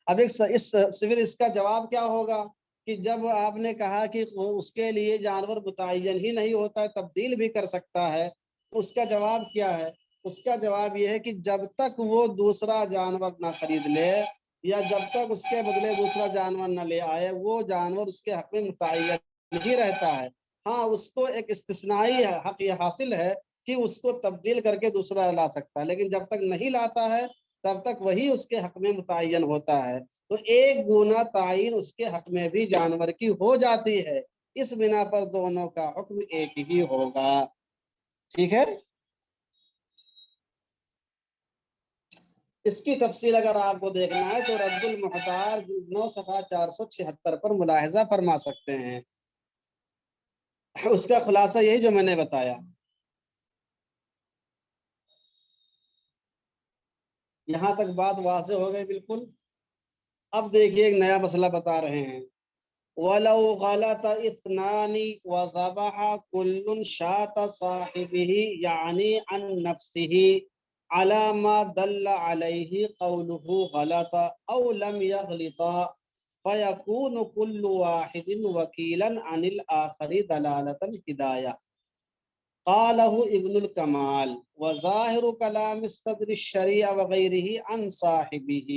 Speaker 1: اب اس کا جواب کیا ہوگا کہ جب آپ نے کہا کہ اس کے لیے جانور متعین ہی نہیں ہوتا ہے، تبدیل بھی کر سکتا ہے، تو اس کا جواب کیا ہے؟ اس کا جواب یہ ہے کہ جب تک وہ دوسرا جانور نہ خرید لے یا جب تک اس کے بدلے دوسرا جانور نہ لے آئے، وہ جانور اس کے حق میں متعین نہیں رہتا ہے. ہاں، اس کو ایک استثنائی حق یہ حاصل ہے کہ اس کو تبدیل کر کے دوسرا لا سکتا ہے، لیکن جب تک نہیں لاتا ہے تب تک وہی اس کے حق میں متعین ہوتا ہے. تو ایک گنا تعین اس کے حق میں بھی جانور کی ہو جاتی ہے. اس بنا پر دونوں کا حکم ایک ہی ہوگا. ٹھیک ہے. اس کی تفصیل اگر آپ کو دیکھنا ہے تو رد المحتار 9 صفحہ 476 پر ملاحظہ فرما سکتے ہیں. اس کا خلاصہ یہی جو میں نے بتایا. یہاں تک بات واضح ہو گئی بالکل. اب دیکھیے ایک نیا مسئلہ بتا رہے ہیں. وَلَوْ غَلَطَ اثْنَانِ وَذَبَحَ كُلٌّ شَاةَ صَاحِبِهِ يَعْنِي عَنْ نَفْسِهِ عَلَى مَا دَلَّ عَلَيْهِ قَوْلُهُ غَلَطَ أَوْ لَمْ يَغْلِطَ فَيَكُونُ كُلُّ وَاحِدٍ وَكِيلًا عَنِ الْآخَرِ دَلَالَةً هِدَایَةً. قاله ابن الکمال وظاہر کلام الصدر الشریع وغیرہ عن صاحبہ.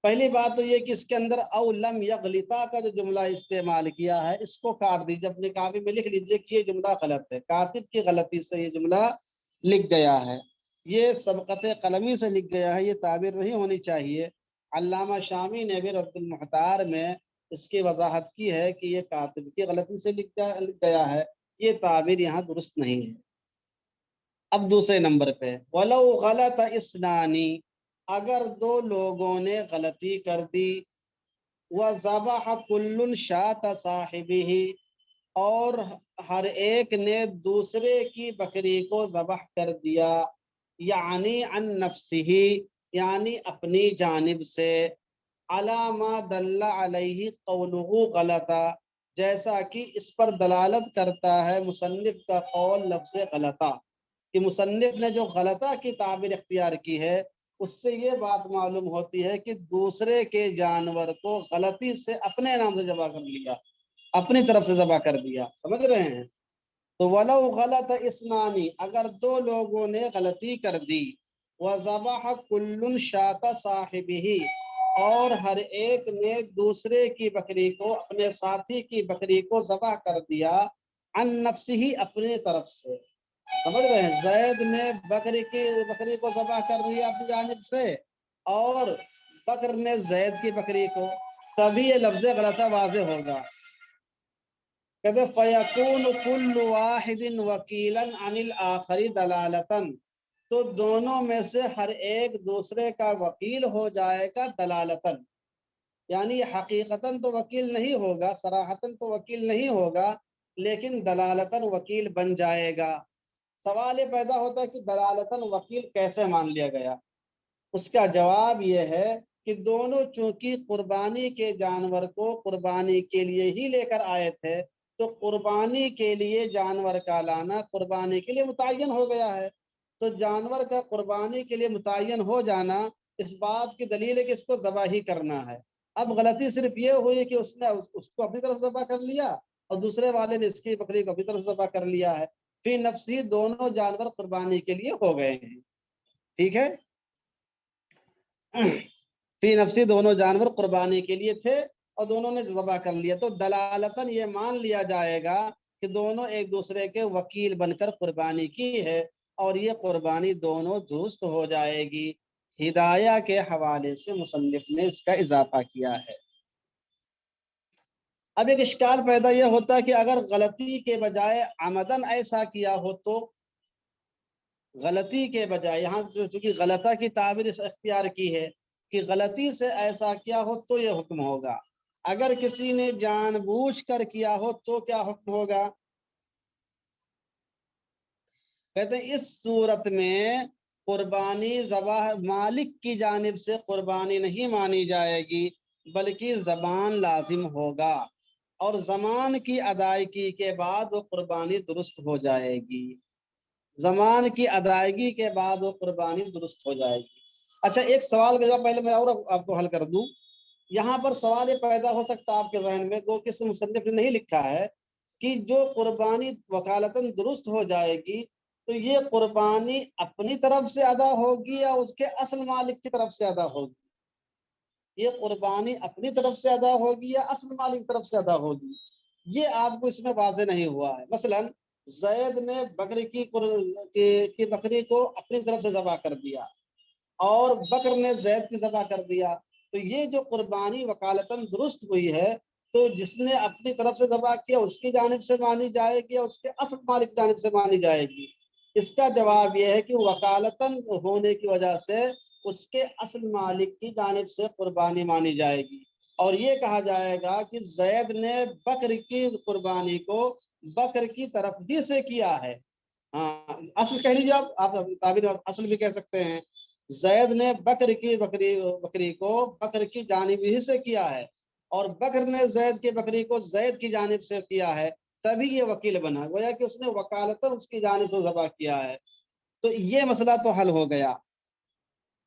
Speaker 1: پہلی بات تو یہ کہ اس کے اندر او لم یغلطا کا جو جملہ استعمال کیا ہے اس کو کاٹ دیجیے، اپنے کاپی میں لکھ لیجیے کہ یہ جملہ غلط ہے، کاتب کی غلطی سے یہ جملہ لکھ گیا ہے، یہ سبقت قلمی سے لکھ گیا ہے، یہ تعبیر نہیں ہونی چاہیے. علامہ شامی نے بھی رد المحتار میں اس کی وضاحت کی ہے کہ یہ کاتب کی غلطی سے لکھ گیا ہے، یہ تعبیر یہاں درست نہیں ہے. اب دوسرے نمبر پہ وَلَوْ غَلَطَ اثْنَانِ، اگر دو لوگوں نے غلطی کر دی، وَذَبَحَ كُلٌّ شَاةَ صَاحِبِهِ، اور ہر ایک نے دوسرے کی بکری کو ذبح کر دیا، یعنی عن نفسہ، یعنی اپنی جانب سے، عَلَى مَا دَلَّ عَلَيْهِ قَوْلُهُ غَلَطَ، جیسا کہ اس پر دلالت کرتا ہے مصنف کا قول لفظ غلطہ، کہ مصنف نے جو غلطہ کی تعبیر اختیار کی ہے اس سے یہ بات معلوم ہوتی ہے کہ دوسرے کے جانور کو غلطی سے اپنے نام سے ذبح کر لیا، اپنی طرف سے ذبح کر دیا. سمجھ رہے ہیں؟ تو وَلَوْ غَلَطَ اثْنَانِ، اگر دو لوگوں نے غلطی کر دی، وَذَبَحَ كُلٌّ شَاةَ صَاحِبِهِ، اور ہر ایک نے دوسرے کی بکری کو، اپنے ساتھی کی بکری کو ذبح کر دیا، عن نفسہ، اپنی طرف سے. سمجھ رہے ہیں؟ زید نے بکری کو ذبح کر دیا اپنی جانب سے، اور بکر نے زید کی بکری کو، تبھی یہ لفظ غلطہ واضح ہوگا. کہتے فَيَكُونُ كُلُّ وَاحِدٍ وَكِيلًا عَنِ الْآخَرِ دَلَالَةً، تو دونوں میں سے ہر ایک دوسرے کا وکیل ہو جائے گا دلالتاً، یعنی حقیقتاً تو وکیل نہیں ہوگا، صراحتاً تو وکیل نہیں ہوگا، لیکن دلالتاً وکیل بن جائے گا. سوال یہ پیدا ہوتا ہے کہ دلالتاً وکیل کیسے مان لیا گیا؟ اس کا جواب یہ ہے کہ دونوں چونکہ قربانی کے جانور کو قربانی کے لیے ہی لے کر آئے تھے، تو قربانی کے لیے جانور کا لانا قربانی کے لیے متعین ہو گیا ہے. تو جانور کا قربانی کے لیے متعین ہو جانا اس بات کی دلیل ہے کہ اس کو ذبح ہی کرنا ہے. اب غلطی صرف یہ ہوئی کہ اس نے اس کو اپنی طرف ذبح کر لیا اور دوسرے والے نے اس کی بکری کو اپنی طرف ذبح کر لیا ہے. فی نفسی دونوں جانور قربانی کے لیے ہو گئے ہیں. ٹھیک ہے؟ فی نفسی دونوں جانور قربانی کے لیے تھے اور دونوں نے ذبح کر لیا، تو دلالتاً یہ مان لیا جائے گا کہ دونوں ایک دوسرے کے وکیل بن کر قربانی کی ہے، اور یہ قربانی دونوں درست ہو جائے گی. ہدایہ کے حوالے سے مصنف نے اس کا اضافہ کیا ہے. اب ایک اشکال پیدا یہ ہوتا ہے کہ اگر غلطی کے بجائے عمدن ایسا کیا ہو تو، غلطی کے بجائے، یہاں چونکہ غلطہ کی تعبیر اختیار کی ہے کہ غلطی سے ایسا کیا ہو تو یہ حکم ہوگا. اگر کسی نے جان بوجھ کر کیا ہو تو کیا حکم ہوگا؟ کہتے ہیں اس صورت میں قربانی ذبح مالک کی جانب سے قربانی نہیں مانی جائے گی، بلکہ زبان لازم ہوگا، اور زمان کی ادائیگی کے بعد وہ قربانی درست ہو جائے گی. زمان کی ادائیگی کے بعد وہ قربانی درست ہو جائے گی. اچھا ایک سوال کا جواب پہلے میں اور آپ کو حل کر دوں. یہاں پر سوال یہ پیدا ہو سکتا ہے آپ کے ذہن میں، وہ کس مصنف نے نہیں لکھا ہے کہ جو قربانی وکالتاً درست ہو جائے گی تو یہ قربانی اپنی طرف سے ادا ہوگی یا اس کے اصل مالک کی طرف سے ادا ہوگی؟ یہ قربانی اپنی طرف سے ادا ہوگی یا اصل مالک کی طرف سے ادا ہوگی؟ یہ آپ کو اس میں واضح نہیں ہوا ہے. مثلا زید نے بکری کی بکری کو اپنی طرف سے ذبح کر دیا، اور بکر نے زید کی ذبح کر دیا، تو یہ جو قربانی وکالتاً درست ہوئی ہے تو جس نے اپنی طرف سے ذبح کیا اس کی جانب سے مانی جائے گی، اور اس کے اصل مالک کی جانب سے مانی جائے گی؟ اس کا جواب یہ ہے کہ وکالتاً ہونے کی وجہ سے اس کے اصل مالک کی جانب سے قربانی مانی جائے گی، اور یہ کہا جائے گا کہ زید نے بکر کی قربانی کو بکر کی طرف ہی سے کیا ہے۔ ہاں، اصل کہہ لیجیے، آپ تعبیر اصل بھی کہہ سکتے ہیں، زید نے بکر کی بکری کو بکر کی جانب ہی سے کیا ہے، اور بکر نے زید کی بکری کو زید کی جانب سے کیا ہے، تبھی یہ وکیل بنا، گویا کہ اس نے وکالتاً اس کی جانب سے ذبح کیا ہے۔ تو یہ مسئلہ تو حل ہو گیا،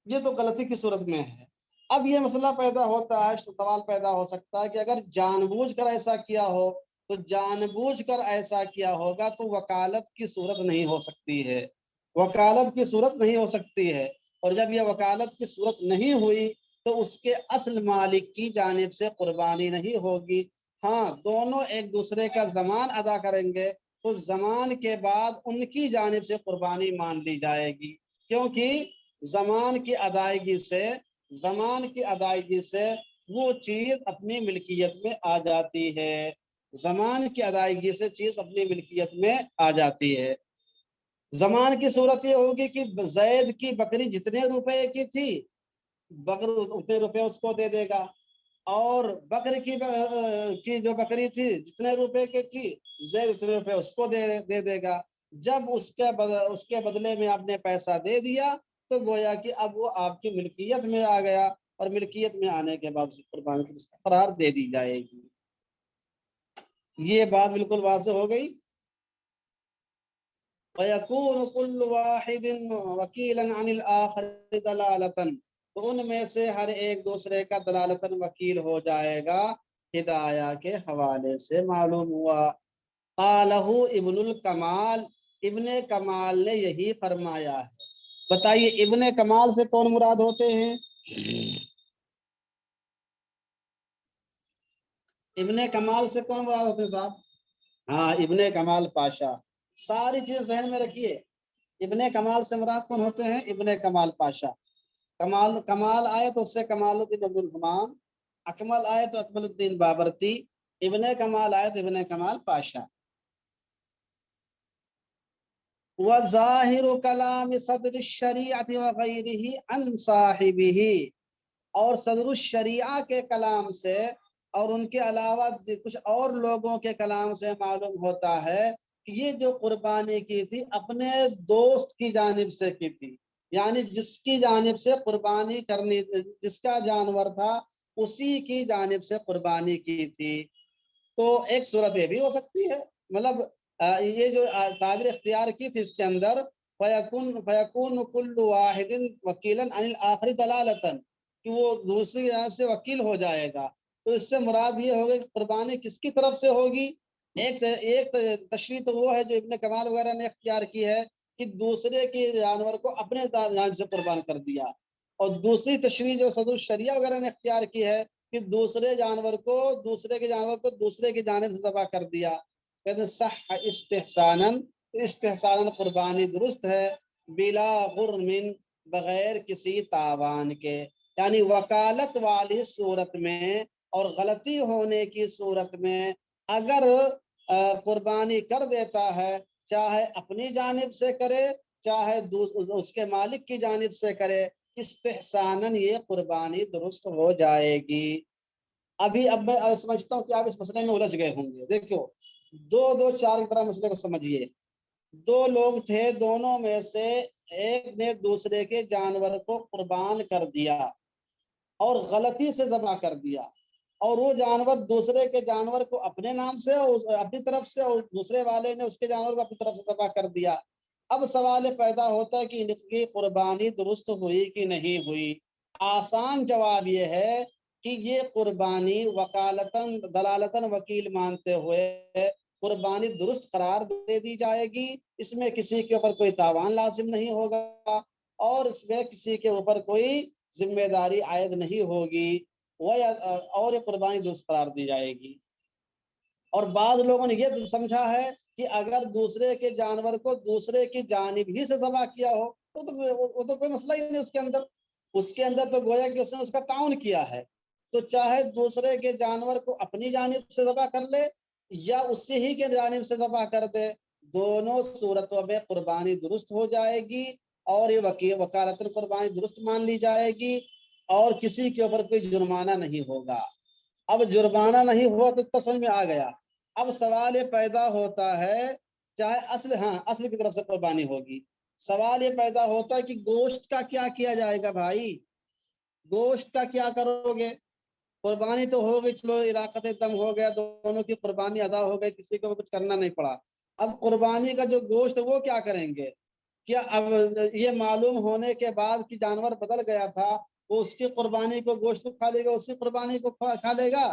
Speaker 1: یہ تو غلطی کی صورت میں ہے۔ اب یہ مسئلہ پیدا ہوتا ہے، سوال پیدا ہو سکتا ہے کہ اگر جان بوجھ کر ایسا کیا ہو تو جان بوجھ کر ایسا کیا ہوگا تو وکالت کی صورت نہیں ہو سکتی ہے، وکالت کی صورت نہیں ہو سکتی ہے، اور جب یہ وکالت کی صورت نہیں ہوئی تو اس کے اصل مالک کی جانب سے قربانی نہیں ہوگی۔ ہاں، دونوں ایک دوسرے کا ضمان ادا کریں گے تو ضمان کے بعد ان کی جانب سے قربانی مان لی جائے گی، کیونکہ زمان کی ادائیگی سے وہ چیز اپنی ملکیت میں آ جاتی ہے، زمان کی ادائیگی سے چیز اپنی ملکیت میں آ جاتی ہے۔ زمان کی صورت یہ ہوگی کہ زید کی بکری جتنے روپے کی تھی بکر اتنے روپے اس کو دے دے گا، اور بکر کی جو بکری تھی جتنے روپے کی تھی زید اتنے روپے اس کو دے دے گا۔ جب اس کے بدلے میں آپ نے پیسہ دے دیا تو گویا کہ اب وہ آپ کی ملکیت میں آ گیا، اور ملکیت میں آنے کے بعد قربانی کی قرار دے دی جائے گی۔ یہ بات بالکل واضح ہو گئی۔ وَيَكُونُ كُلُّ وَاحِدٍ وَكِيلًا عَنِ الْآخَرِ دَلَالَةً، تو ان میں سے ہر ایک دوسرے کا دلالتاً وکیل ہو جائے گا، ہدایہ کے حوالے سے معلوم ہوا۔ قَالَهُ ابن الکمال، ابن کمال نے یہی فرمایا ہے۔ بتائیے ابن کمال سے کون مراد ہوتے ہیں؟ ابن کمال سے کون مراد ہوتے ہیں صاحب؟ ہاں، ابن کمال پاشا۔ ساری چیزیں ذہن میں رکھیے، ابن کمال سے مراد کون ہوتے ہیں؟ ابن کمال پاشا۔ کمال آئے تو اس سے کمال الدین عبد الحمام، اکمل آئے تو اکمل الدین بابرتی، ابن کمال آئے تو ابن کمال پاشا۔ وَظَاهِرُ كَلَامِ صَدْرِ الشَّرِيعَةِ وَغَيْرِهِ عَنْ صَاحِبِهِ، اور صدر الشریعہ کے کلام سے اور ان کے علاوہ کچھ اور لوگوں کے کلام سے معلوم ہوتا ہے کہ یہ جو قربانی کی تھی اپنے دوست کی جانب سے کی تھی، یعنی جس کی جانب سے قربانی کرنی، جس کا جانور تھا اسی کی جانب سے قربانی کی تھی۔ تو ایک صورت یہ بھی ہو سکتی ہے، مطلب یہ جو تعبیر اختیار کی تھی اس کے اندر فَيَكُونُ كُلُّ وَاحِدٍ وَكِيلًا عَنِ الْآخَرِ دَلَالَةً، کہ وہ دوسری جانب سے وکیل ہو جائے گا، تو اس سے مراد یہ ہوگا کہ قربانی کس کی طرف سے ہوگی؟ ایک تشریح تو وہ ہے جو ابن کمال وغیرہ نے اختیار کی ہے کہ دوسرے کے جانور کو اپنے جانب سے قربان کر دیا، اور دوسری تشریح جو صدر الشریعہ وغیرہ نے اختیار کی ہے کہ دوسرے کے جانور کو دوسرے کی جانب سے ذبح کر دیا۔ کہتے صح استحساناً قربانی درست ہے، بلا غرم، بغیر کسی تاوان کے، یعنی وکالت والی صورت میں اور غلطی ہونے کی صورت میں اگر قربانی کر دیتا ہے، چاہے اپنی جانب سے کرے چاہے اس کے مالک کی جانب سے کرے، استحساناً یہ قربانی درست ہو جائے گی۔ اب میں سمجھتا ہوں کہ آپ اس مسئلے میں الجھ گئے ہوں گے۔ دیکھو، دو چار کی طرح مسئلے کو سمجھیے۔ دو لوگ تھے، دونوں میں سے ایک نے دوسرے کے جانور کو قربان کر دیا اور غلطی سے ذبح کر دیا، اور وہ جانور دوسرے کے جانور کو اپنے نام سے اپنی طرف سے، اور دوسرے والے نے اس کے جانور کو اپنی طرف سے ذبح کر دیا۔ اب سوال پیدا ہوتا ہے کہ ان کی قربانی درست ہوئی کہ نہیں ہوئی؟ آسان جواب یہ ہے کہ یہ قربانی وکالتاً دلالتاً وکیل مانتے ہوئے قربانی درست قرار دے دی جائے گی، اس میں کسی کے اوپر کوئی تاوان لازم نہیں ہوگا، اور اس میں کسی کے اوپر کوئی ذمہ داری عائد نہیں ہوگی، اور یہ قربانی درست قرار دی جائے گی۔ اور بعض لوگوں نے یہ سمجھا ہے کہ اگر دوسرے کے جانور کو دوسرے کی جانب ہی سے ذبح کیا ہو وہ تو کوئی مسئلہ ہی نہیں اس کے اندر، اس کے اندر تو گویا کہ اس نے اس کا تعاون کیا ہے، تو چاہے دوسرے کے جانور کو اپنی جانب سے ذبح کر لے یا اسی ہی کے جانب سے ذبح کر دے، دونوں صورتوں میں قربانی درست ہو جائے گی اور یہ وکالت قربانی درست مان لی جائے گی اور کسی کے اوپر کوئی جرمانہ نہیں ہوگا۔ اب جرمانہ نہیں ہوا تو سمجھ میں آ گیا۔ اب سوال یہ پیدا ہوتا ہے، چاہے اصل کی طرف سے قربانی ہوگی، سوال یہ پیدا ہوتا ہے کہ گوشت کا کیا کیا جائے گا بھائی، گوشت کا کیا کرو گے؟ قربانی تو ہو گئی، چلو عراقت دم ہو گیا، دونوں کی قربانی ادا ہو گئی، کسی کو کچھ کرنا نہیں پڑا۔ اب قربانی کا جو گوشت وہ کیا کریں گے؟ کیا اب یہ معلوم ہونے کے بعد کہ جانور بدل گیا تھا، وہ اس کی قربانی کو گوشت کو کھا لے گا، اسی قربانی کو کھا لے گا؟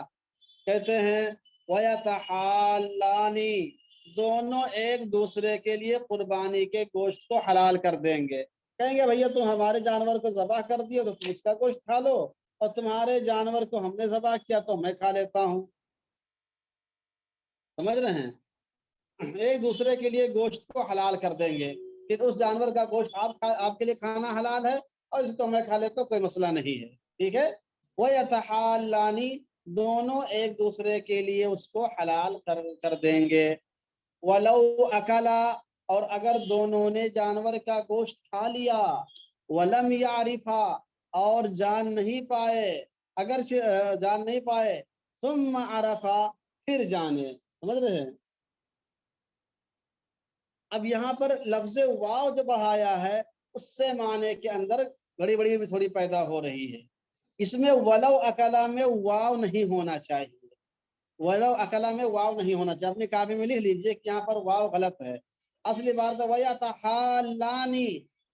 Speaker 1: کہتے ہیں وَيَتَحَالَّانِ، دونوں ایک دوسرے کے لیے قربانی کے گوشت کو حلال کر دیں گے، کہیں گے بھیا تم ہمارے جانور کو ذبح کر دیے تو تم اس کا گوشت کھا لو، اور تمہارے جانور کو ہم نے ذبح کیا تو میں کھا لیتا ہوں۔ سمجھ رہے ہیں؟ ایک دوسرے کے لیے گوشت کو حلال کر دیں گے، پھر اس جانور کا گوشت آپ کے لیے کھانا حلال ہے اور اس کو میں کھا لیتا ہوں، کوئی مسئلہ نہیں ہے، ٹھیک ہے۔ وَيَتَحَالَّانِ، دونوں ایک دوسرے کے لیے اس کو حلال کر دیں گے۔ وَلَوْ أَكَلَا، اور اگر دونوں نے جانور کا گوشت کھا لیا، وَلَمْ يَعْرِفَا، اور جان نہیں پائے، اگر جان نہیں پائے، ثُمَّ عَرَفَا، پھر جانے، سمجھ رہے ہیں؟ اب یہاں پر لفظ واو جو بڑھایا ہے اس سے معنی کے اندر بڑی بڑی تھوڑی پیدا ہو رہی ہے۔ اس میں ولو اکلا میں واو نہیں ہونا چاہیے، ولو اکلا میں واو نہیں ہونا چاہیے، اپنی کاپی میں لکھ لیجئے کہ یہاں پر واو غلط ہے۔ اصلی بات ہے وَيَتَحَالَّانِ،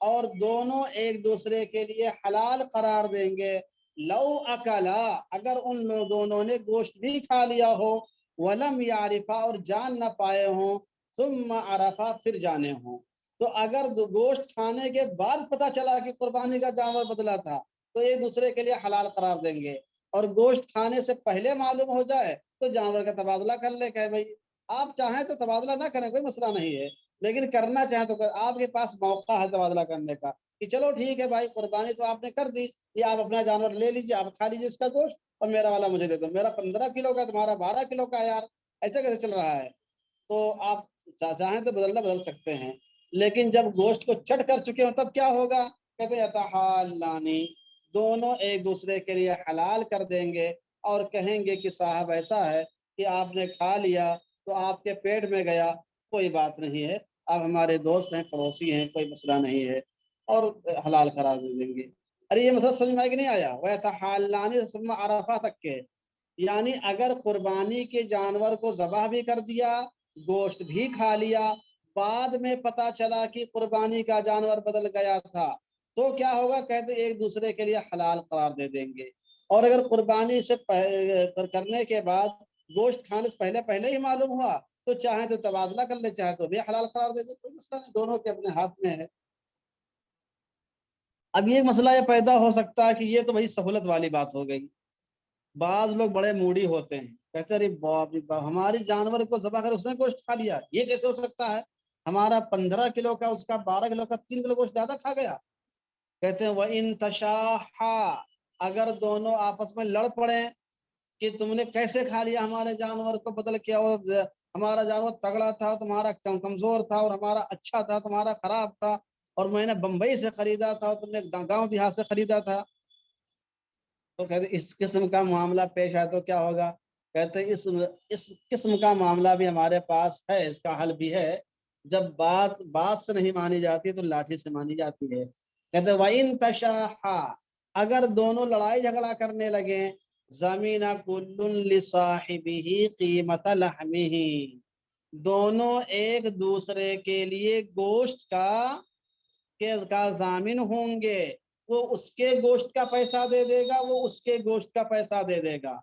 Speaker 1: اور دونوں ایک دوسرے کے لیے حلال قرار دیں گے، لو اکلا، اگر ان دونوں نے گوشت بھی کھا لیا ہو، ولم یعرفا، اور جان نہ پائے ہوں، ثم عرفا، پھر جانے ہوں۔ تو اگر گوشت کھانے کے بعد پتہ چلا کہ قربانی کا جانور بدلا تھا تو ایک دوسرے کے لیے حلال قرار دیں گے، اور گوشت کھانے سے پہلے معلوم ہو جائے تو جانور کا تبادلہ کر لے، کہ بھائی آپ چاہیں تو تبادلہ نہ کریں، کوئی مسئلہ نہیں ہے، لیکن کرنا چاہیں تو آپ کے پاس موقع ہے تبادلہ کرنے کا، کہ چلو ٹھیک ہے بھائی قربانی تو آپ نے کر دی، یہ آپ اپنا جانور لے لیجیے، آپ کھا لیجیے اس کا گوشت، اور میرا والا مجھے دے دو، میرا 15 کلو کا تمہارا 12 کلو کا، یار ایسا کیسے چل رہا ہے؟ تو آپ چاہیں تو بدل سکتے ہیں، لیکن جب گوشت کو چٹ کر چکے ہوں تب کیا ہوگا؟ کہتے ہیں یتحالانی، دونوں ایک دوسرے کے لیے حلال کر دیں گے اور کہیں گے کہ صاحب ایسا ہے کہ آپ نے کھا لیا تو آپ کے پیٹ میں گیا، کوئی بات نہیں ہے، آپ ہمارے دوست ہیں، پڑوسی ہیں، کوئی مسئلہ نہیں ہے، اور حلال قرار دے دیں گے۔ ارے یہ مسئلہ سمجھ میں کہ نہیں آیا؟ وَيَتَحَالَّانِ ثُمَّ عَرَفَا تک کے، یعنی اگر قربانی کے جانور کو ذبح بھی کر دیا، گوشت بھی کھا لیا، بعد میں پتا چلا کہ قربانی کا جانور بدل گیا تھا تو کیا ہوگا؟ کہتے ایک دوسرے کے لیے حلال قرار دے دیں گے، اور اگر قربانی سے کرنے کے بعد گوشت کھانے سے پہلے ہی معلوم ہوا تو چاہیں تو تبادلہ کر لے، چاہے تو بھی حلال قرار دے دے، کوئی مسئلہ نہیں، دونوں کے اپنے ہاتھ میں ہے۔ اب یہ مسئلہ یہ پیدا ہو سکتا ہے کہ یہ تو بھائی سہولت والی بات ہو گئی، بعض لوگ بڑے موڈی ہوتے ہیں، کہتے ہیں باپ رے باپ، ہماری جانور کو ذبح کر اس نے گوشت کھا لیا، یہ کیسے ہو سکتا ہے؟ ہمارا 15 کلو کا، اس کا 12 کلو کا، 3 کلو گوشت زیادہ کھا گیا۔ کہتے ہیں وَإِن تَشَاحَّا، اگر دونوں آپس میں لڑ پڑے کہ تم نے کیسے کھا لیا ہمارے جانور کو، بدل کیا، ہمارا جانور تگڑا تھا تمہارا کمزور تھا، اور ہمارا اچھا تھا تمہارا خراب تھا، اور میں نے بمبئی سے خریدا تھا اور تم نے گاؤں دیہات سے خریدا تھا، تو کہتے اس قسم کا معاملہ پیش آئے تو کیا ہوگا؟ کہتے ہیں اس قسم کا معاملہ بھی ہمارے پاس ہے، اس کا حل بھی ہے، جب بات سے نہیں مانی جاتی تو لاٹھی سے مانی جاتی ہے۔ کہتے ہیں وَإِن تَشَاحَّا، اگر دونوں لڑائی جھگڑا کرنے لگے، زَمِنَ كُلٌّ لِصَاحِبِهِ قِيمَةَ لَحْمِهِ، دونوں ایک دوسرے کے لیے گوشت کا ضامن ہوں گے، وہ اس کے گوشت کا پیسہ دے دے گا، وہ اس کے گوشت کا پیسہ دے دے گا۔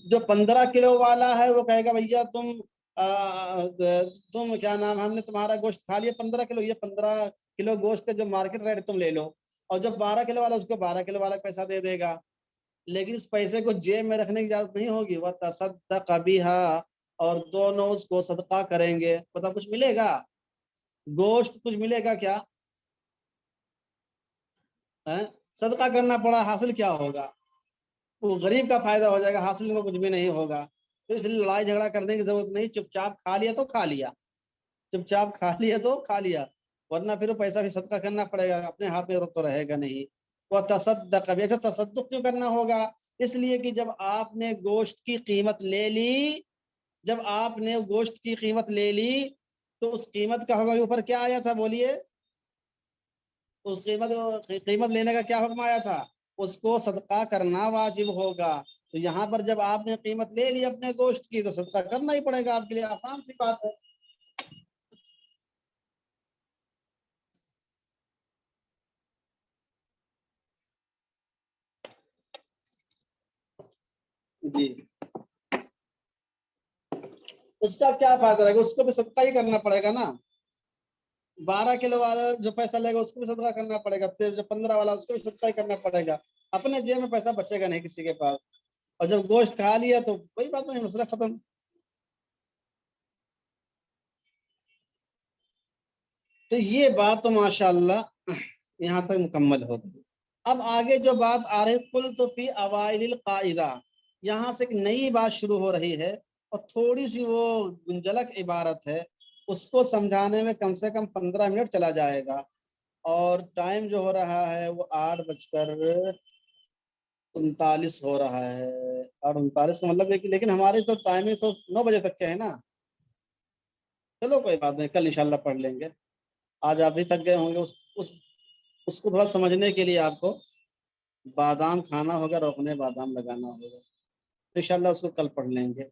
Speaker 1: جو 15 کلو والا ہے وہ کہے گا بھیا تم کیا نام، ہم نے تمہارا گوشت کھا لیا 15 کلو، یہ 15 کلو گوشت کا جو مارکیٹ ریٹ تم لے لو، اور جو 12 کلو والا اس کو 12 کلو والا پیسہ دے دے گا، لیکن اس پیسے کو جیب میں رکھنے کی اجازت نہیں ہوگی۔ وَتَصَدَّقَ بِهَا، اور دونوں اس کو صدقہ کریں گے۔ پتہ کچھ ملے گا؟ گوشت کچھ ملے گا کیا؟ صدقہ کرنا پڑا، حاصل کیا ہوگا؟ وہ غریب کا فائدہ ہو جائے گا، حاصل میں کچھ بھی نہیں ہوگا. تو اس لیے لڑائی جھگڑا کرنے کی ضرورت نہیں، چپ چاپ کھا لیا تو کھا لیا، چپ چاپ کھا لیا تو کھا لیا، ورنہ پھر وہ پیسہ بھی صدقہ کرنا پڑے گا، اپنے ہاتھ میں تو رہے گا نہیں. وہ تصدق بھی. اچھا تصدق کیوں کرنا ہوگا؟ اس لیے کہ جب آپ نے گوشت کی قیمت لے لی، جب آپ نے گوشت کی قیمت لے لی تو اس قیمت کا حکم اوپر کیا آیا تھا بولیے؟ اس قیمت لینے کا کیا حکم آیا تھا؟ اس کو صدقہ کرنا واجب ہوگا. تو یہاں پر جب آپ نے قیمت لے لی اپنے گوشت کی تو صدقہ کرنا ہی پڑے گا آپ کے لیے، آسان سی بات ہے. جی اس کا کیا فائدہ رہے گا؟ اس کو بھی صدقہ ہی کرنا پڑے گا نا. 12 کلو والا جو پیسہ لے گا اس کو بھی صدقہ کرنا پڑے گا، جو 15 والا اس کو بھی صدقہ ہی کرنا پڑے گا. اپنے جیب میں پیسہ بچے گا نہیں کسی کے پاس. اور جب گوشت کھا لیا تو کوئی بات نہیں، مسئلہ ختم. تو یہ بات تو ماشاء اللہ یہاں تک مکمل ہو گئی. اب آگے جو بات آ رہی کل تو فی اوائل القاعدہ، یہاں سے ایک نئی بات شروع ہو رہی ہے اور تھوڑی سی وہ گنجلک عبارت ہے، اس کو سمجھانے میں کم سے کم 15 منٹ چلا جائے گا. اور ٹائم جو ہو رہا ہے وہ 8:39 ہو رہا ہے. 8:39 کا مطلب ہے کہ لیکن ہماری تو ٹائمنگ تو 9 بجے تک کے ہے نا. چلو کوئی بات نہیں، کل انشاءاللہ پڑھ لیں گے. آج ابھی تک گئے ہوں گے. اس اس کو تھوڑا سمجھنے کے لیے آپ کو بادام کھانا ہوگا، روکنے بادام لگانا ہوگا. انشاءاللہ اس کو کل پڑھ لیں گے.